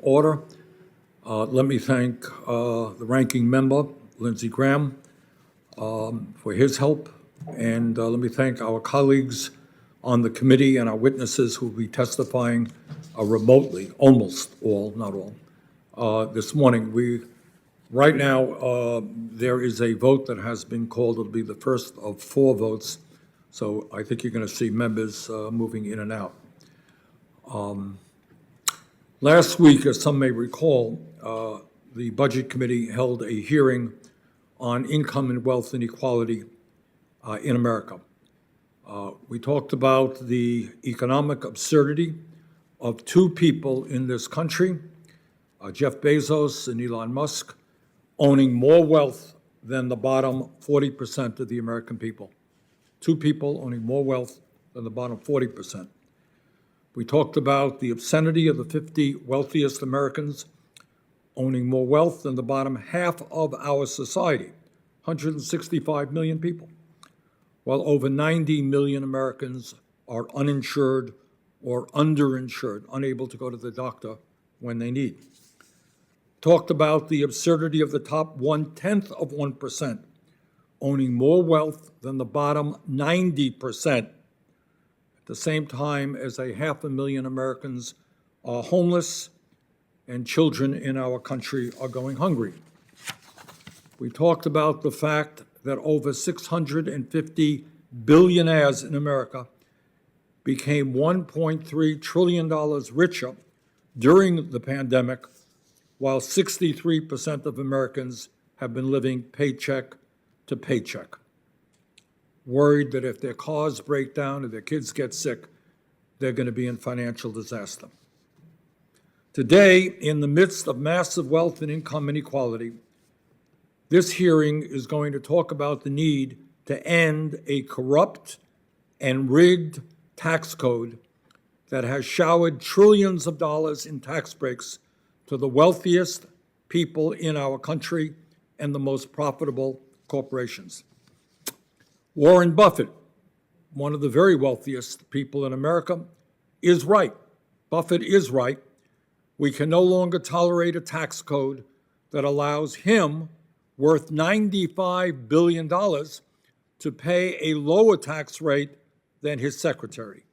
Order. Let me thank the ranking member, Lindsey Graham, for his help. And let me thank our colleagues on the committee and our witnesses who will be testifying remotely, almost all, not all, this morning. Right now, there is a vote that has been called. It'll be the first of 4 votes. So I think you're going to see members moving in and out. Last week, as some may recall, the Budget Committee held a hearing on income and wealth inequality in America. We talked about the economic absurdity of 2 people in this country, Jeff Bezos and Elon Musk, owning more wealth than the bottom 40% of the American people. 2 people owning more wealth than the bottom 40%. We talked about the obscenity of the 50 wealthiest Americans owning more wealth than the bottom half of our society, 165 million people, while over 90 million Americans are uninsured or underinsured, unable to go to the doctor when they need. Talked about the absurdity of the top 1/10 of 1% owning more wealth than the bottom 90%. At the same time as 500,000 Americans are homeless and children in our country are going hungry. We talked about the fact that over 650 billionaires in America became $1.3 trillion richer during the pandemic, while 63% of Americans have been living paycheck to paycheck, worried that if their cars break down or their kids get sick, they're going to be in financial disaster. Today, in the midst of massive wealth and income inequality, this hearing is going to talk about the need to end a corrupt and rigged tax code that has showered trillions of dollars in tax breaks to the wealthiest people in our country and the most profitable corporations. Warren Buffett, one of the very wealthiest people in America, is right. Buffett is right. We can no longer tolerate a tax code that allows him, worth $95 billion, to pay a lower tax rate than his secretary.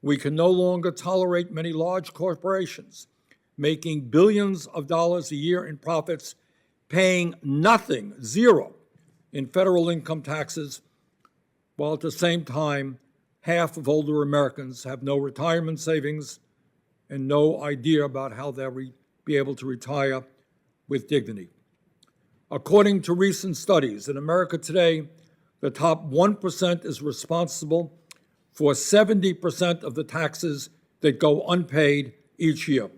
We can no longer tolerate many large corporations making billions of dollars a year in profits, paying nothing, zero, in federal income taxes, while at the same time, half of older Americans have no retirement savings and no idea about how they'll be able to retire with dignity. According to recent studies, in America today, the top 1% is responsible for 70% of the taxes that go unpaid each year.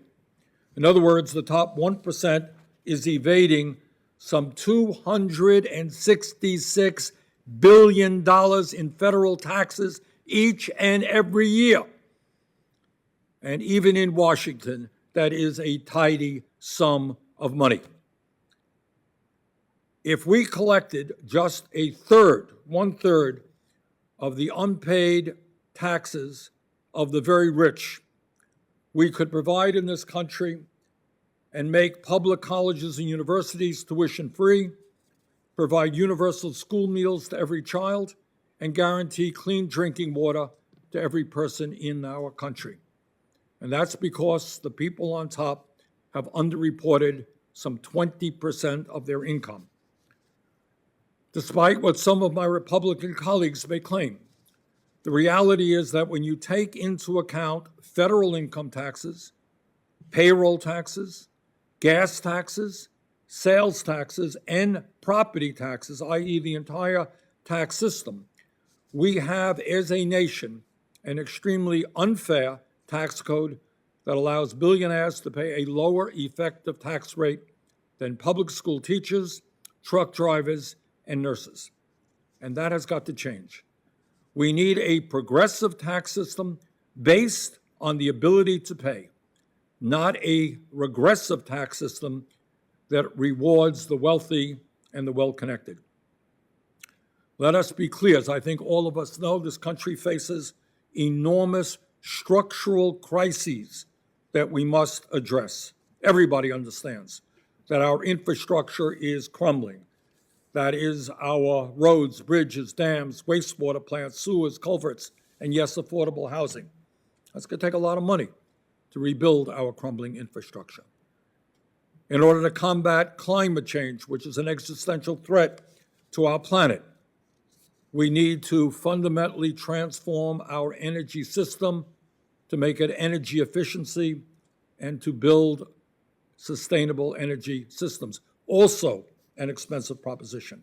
In other words, the top 1% is evading some $266 billion in federal taxes each and every year. And even in Washington, that is a tidy sum of money. If we collected just a third, 1/3 of the unpaid taxes of the very rich, we could provide in this country and make public colleges and universities tuition-free, provide universal school meals to every child, and guarantee clean drinking water to every person in our country. And that's because the people on top have underreported some 20% of their income. Despite what some of my Republican colleagues may claim, the reality is that when you take into account federal income taxes, payroll taxes, gas taxes, sales taxes, and property taxes, i.e. the entire tax system, we have as a nation an extremely unfair tax code that allows billionaires to pay a lower effective tax rate than public school teachers, truck drivers, and nurses. And that has got to change. We need a progressive tax system based on the ability to pay, not a regressive tax system that rewards the wealthy and the well-connected. Let us be clear, as I think all of us know, this country faces enormous structural crises that we must address. Everybody understands that our infrastructure is crumbling. That is our roads, bridges, dams, wastewater plants, sewers, culverts, and yes, affordable housing. That's going to take a lot of money to rebuild our crumbling infrastructure. In order to combat climate change, which is an existential threat to our planet, we need to fundamentally transform our energy system to make it energy efficiency and to build sustainable energy systems. Also an expensive proposition.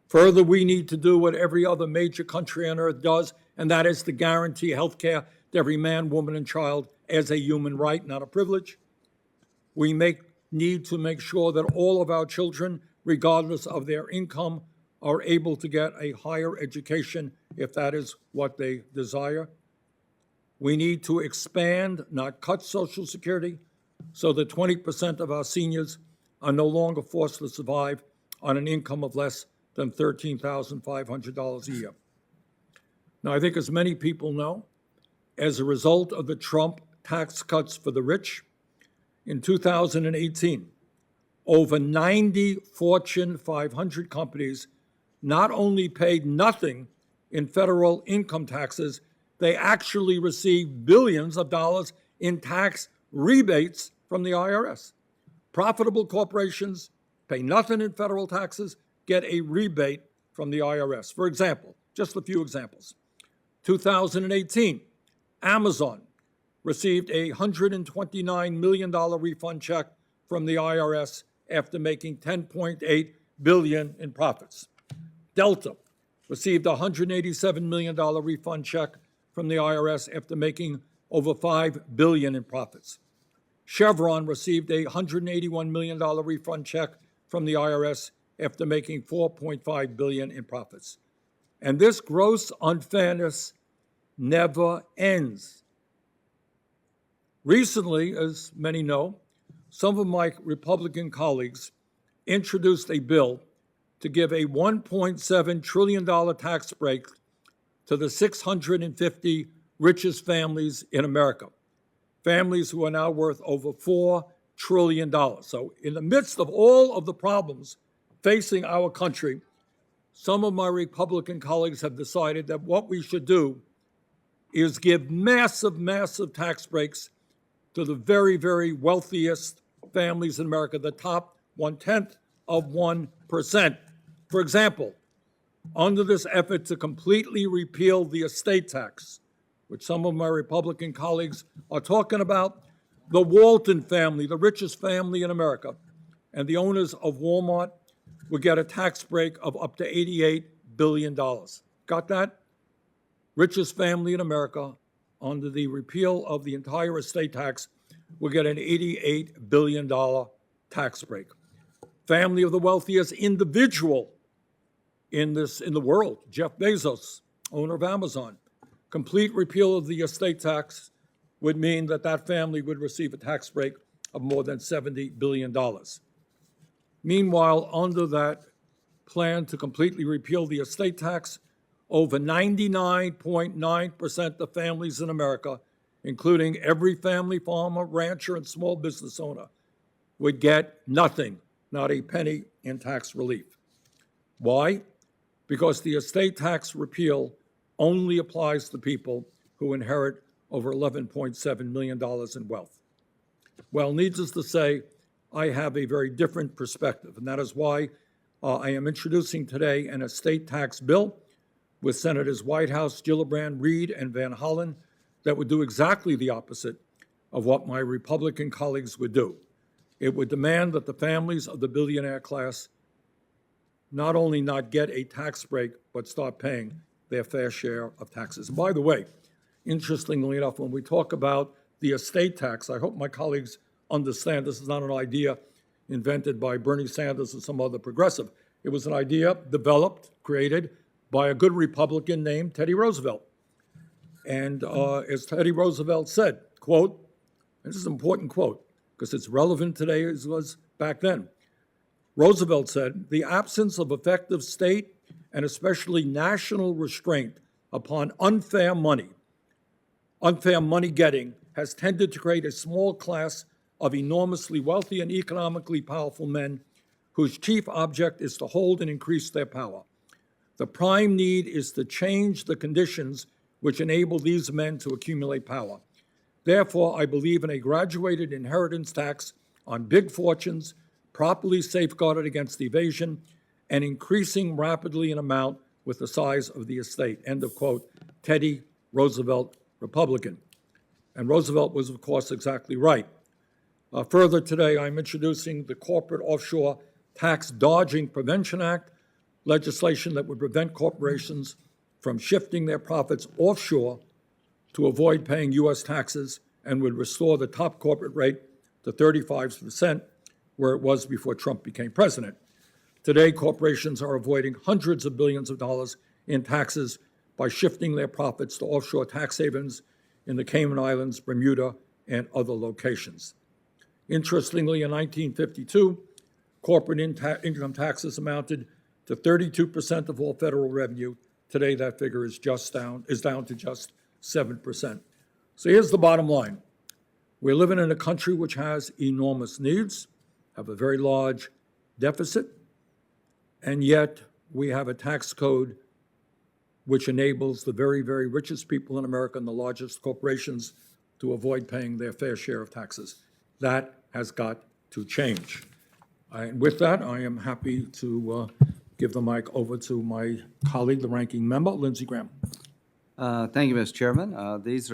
Further, we need to do what every other major country on earth does, and that is to guarantee health care to every man, woman, and child as a human right, not a privilege. We need to make sure that all of our children, regardless of their income, are able to get a higher education if that is what they desire. We need to expand, not cut, Social Security so that 20% of our seniors are no longer forced to survive on an income of less than $13,500 a year. Now, I think as many people know, as a result of the Trump tax cuts for the rich, in 2018, over 90 Fortune 500 companies not only paid nothing in federal income taxes, they actually received billions of dollars in tax rebates from the IRS. Profitable corporations pay nothing in federal taxes, get a rebate from the IRS. For example, just a few examples. 2018, Amazon received a $129 million refund check from the IRS after making $10.8 billion in profits. Delta received a $187 million refund check from the IRS after making over $5 billion in profits. Chevron received a $181 million refund check from the IRS after making $4.5 billion in profits. And this gross unfairness never ends. Recently, as many know, some of my Republican colleagues introduced a bill to give a $1.7 trillion tax break to the 650 richest families in America, families who are now worth over $4 trillion. So in the midst of all of the problems facing our country, some of my Republican colleagues have decided that what we should do is give massive, massive tax breaks to the very, very wealthiest families in America, the top 0.1%. For example, under this effort to completely repeal the estate tax, which some of my Republican colleagues are talking about, the Walton family, the richest family in America, and the owners of Walmart would get a tax break of up to $88 billion. Got that? Richest family in America, under the repeal of the entire estate tax, will get an $88 billion tax break. Family of the wealthiest individual in the world, Jeff Bezos, owner of Amazon. Complete repeal of the estate tax would mean that that family would receive a tax break of more than $70 billion. Meanwhile, under that plan to completely repeal the estate tax, over 99.9% of families in America, including every family farmer, rancher, and small business owner, would get nothing, not a penny in tax relief. Why? Because the estate tax repeal only applies to people who inherit over $11.7 million in wealth. Well, needless to say, I have a very different perspective, and that is why I am introducing today an estate tax bill with Senators Whitehouse, Gillibrand, Reid, and Van Hollen that would do exactly the opposite of what my Republican colleagues would do. It would demand that the families of the billionaire class not only not get a tax break, but start paying their fair share of taxes. And by the way, interestingly enough, when we talk about the estate tax, I hope my colleagues understand this is not an idea invented by Bernie Sanders or some other progressive. It was an idea developed, created by a good Republican named Teddy Roosevelt. And as Teddy Roosevelt said, quote, and this is an important quote because it's relevant today as it was back then. Roosevelt said, "The absence of effective state and especially national restraint upon unfair money getting has tended to create a small class of enormously wealthy and economically powerful men whose chief object is to hold and increase their power. The prime need is to change the conditions which enable these men to accumulate power. Therefore, I believe in a graduated inheritance tax on big fortunes, properly safeguarded against evasion, and increasing rapidly in amount with the size of the estate. End of quote. Teddy Roosevelt, Republican. And Roosevelt was, of course, exactly right. Further today, I'm introducing the Corporate Offshore Tax Dodging Prevention Act, legislation that would prevent corporations from shifting their profits offshore to avoid paying U.S. taxes and would restore the top corporate rate to 35%, where it was before Trump became president. Today, corporations are avoiding hundreds of billions of dollars in taxes by shifting their profits to offshore tax havens in the Cayman Islands, Bermuda, and other locations. Interestingly, in 1952, corporate income taxes amounted to 32% of all federal revenue. Today, that figure is down to just 7%. So here's the bottom line. We're living in a country which has enormous needs, have a very large deficit, and yet we have a tax code which enables the very, very richest people in America and the largest corporations to avoid paying their fair share of taxes. That has got to change. And with that, I am happy to give the mic over to my colleague, the ranking member, Lindsey Graham. Thank you, Mr. Chairman. These are